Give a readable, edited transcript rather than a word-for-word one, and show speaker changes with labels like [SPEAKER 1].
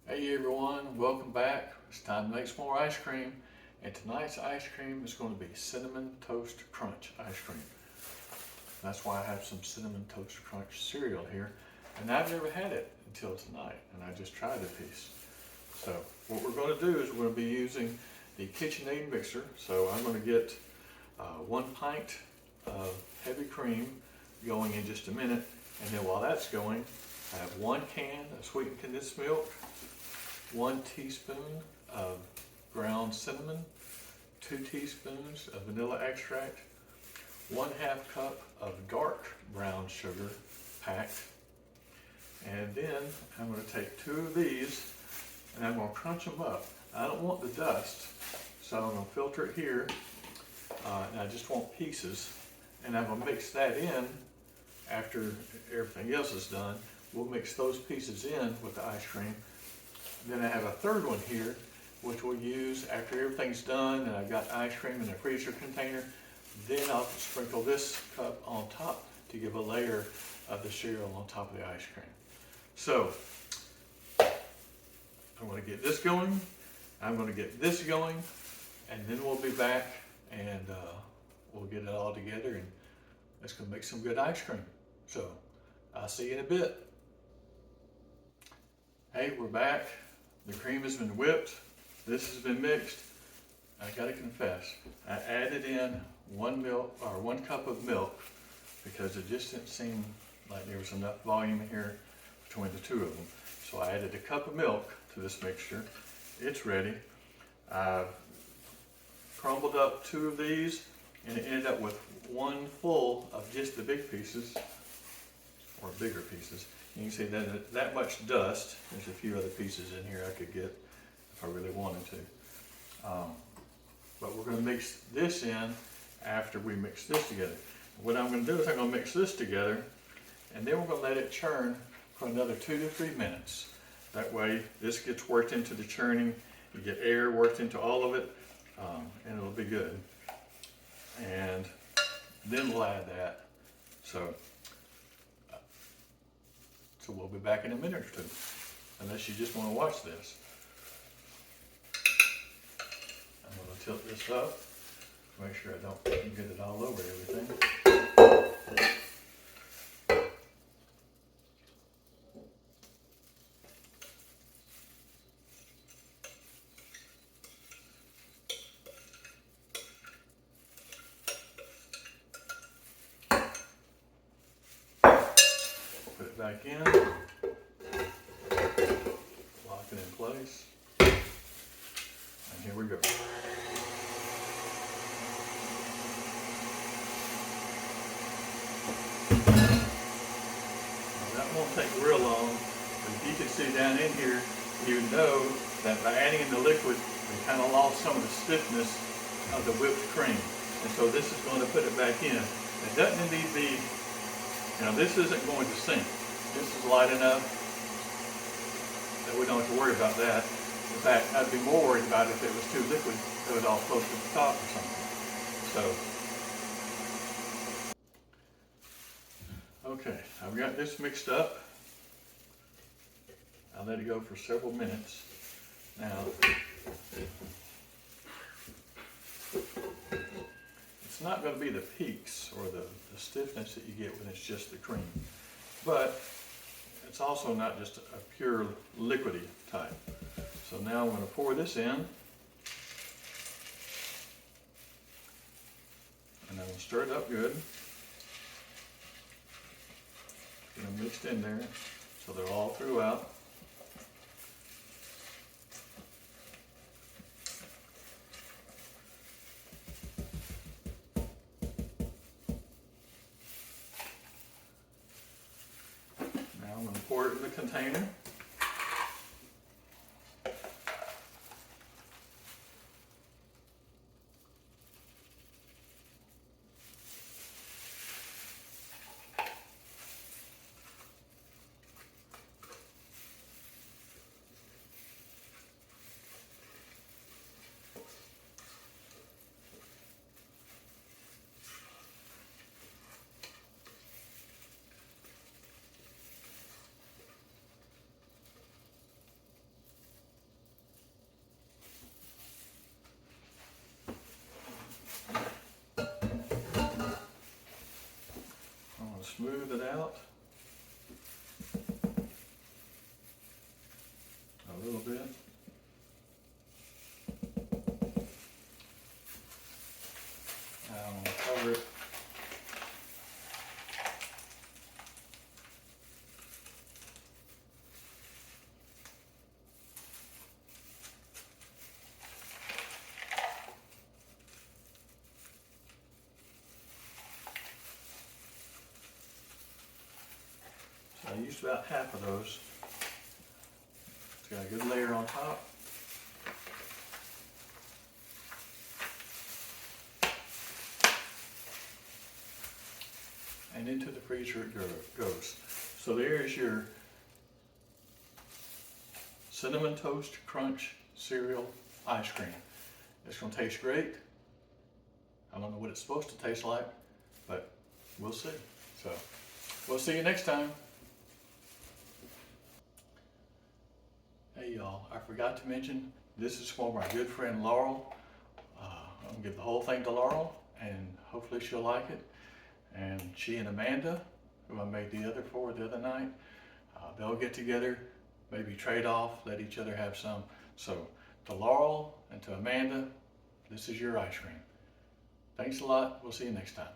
[SPEAKER 1] Hey everyone, welcome back. It's time to make some more ice cream. And tonight's ice cream is going to be Cinnamon Toast Crunch ice cream. That's why I have some Cinnamon Toast Crunch cereal here. And I've never had it until tonight, and I just tried a piece. So what we're going to do is we're going to be using the KitchenAid mixer. So I'm going to get 1 pint of heavy cream going in just a minute. And then while that's going, I have 1 can of sweetened condensed milk, 1 teaspoon of ground cinnamon, 2 teaspoons of vanilla extract, 1/2 cup of dark brown sugar packed. And then I'm going to take 2 of these and I'm going to crunch them up. I don't want the dust, so I'm going to filter it here. And I just want pieces. And I'm going to mix that in after everything else is done. We'll mix those pieces in with the ice cream. Then I have a third one here, which we'll use after everything's done and I've got ice cream in a freezer container. Then I'll sprinkle this cup on top to give a layer of the cereal on top of the ice cream. So I'm going to get this going, I'm going to get this going, and then we'll be back and we'll get it all together and it's going to make some good ice cream. So I'll see you in a bit. Hey, we're back. The cream has been whipped. This has been mixed. I gotta confess, I added in 1 cup of milk because it just didn't seem like there was enough volume here between the 2 of them. So I added a cup of milk to this mixture. It's ready. I've crumbled up 2 of these and it ended up with 1 full of just the big pieces, or bigger pieces. You can see that much dust. There's a few other pieces in here I could get if I really wanted to. But we're going to mix this in after we mix this together. What I'm going to do is I'm going to mix this together and then we're going to let it churn for another 2 to 3 minutes. That way this gets worked into the churning, you get air worked into all of it, and it'll be good. And then we'll add that. So we'll be back in a minute or 2, unless you just want to watch this. I'm going to tilt this up to make sure I don't get it all over everything. Put it back in, lock it in place, and here we go. Now that won't take real long, but if you can see down in here, you know that by adding in the liquid, we kind of lost some of the stiffness of the whipped cream. And so this is going to put it back in. It doesn't need to be, this isn't going to sink. This is light enough that we don't have to worry about that. In fact, I'd be more worried about if it was too liquid, it would all float to the top or something. So, okay, I've got this mixed up. I'll let it go for several minutes. Now, it's not going to be the peaks or the stiffness that you get when it's just the cream, but it's also not just a pure liquidy type. So now I'm going to pour this in, and I'm going to stir it up good. Get them mixed in there so they're all throughout. I'm going to pour it in the container. smooth it out a little bit. Now I'm going to cover it. So I used about half of those. It's got a good layer on top. And into the freezer it goes. So there's your Cinnamon Toast Crunch cereal ice cream. It's going to taste great. I don't know what it's supposed to taste like, but we'll see. So we'll see you next time. Hey y'all, I forgot to mention, this is for my good friend Laurel. I'm going to give the whole thing to Laurel, and hopefully she'll like it. And she and Amanda, who I made the other for the other night, they'll get together, maybe trade off, let each other have some. So to Laurel and to Amanda, this is your ice cream. Thanks a lot. We'll see you next time.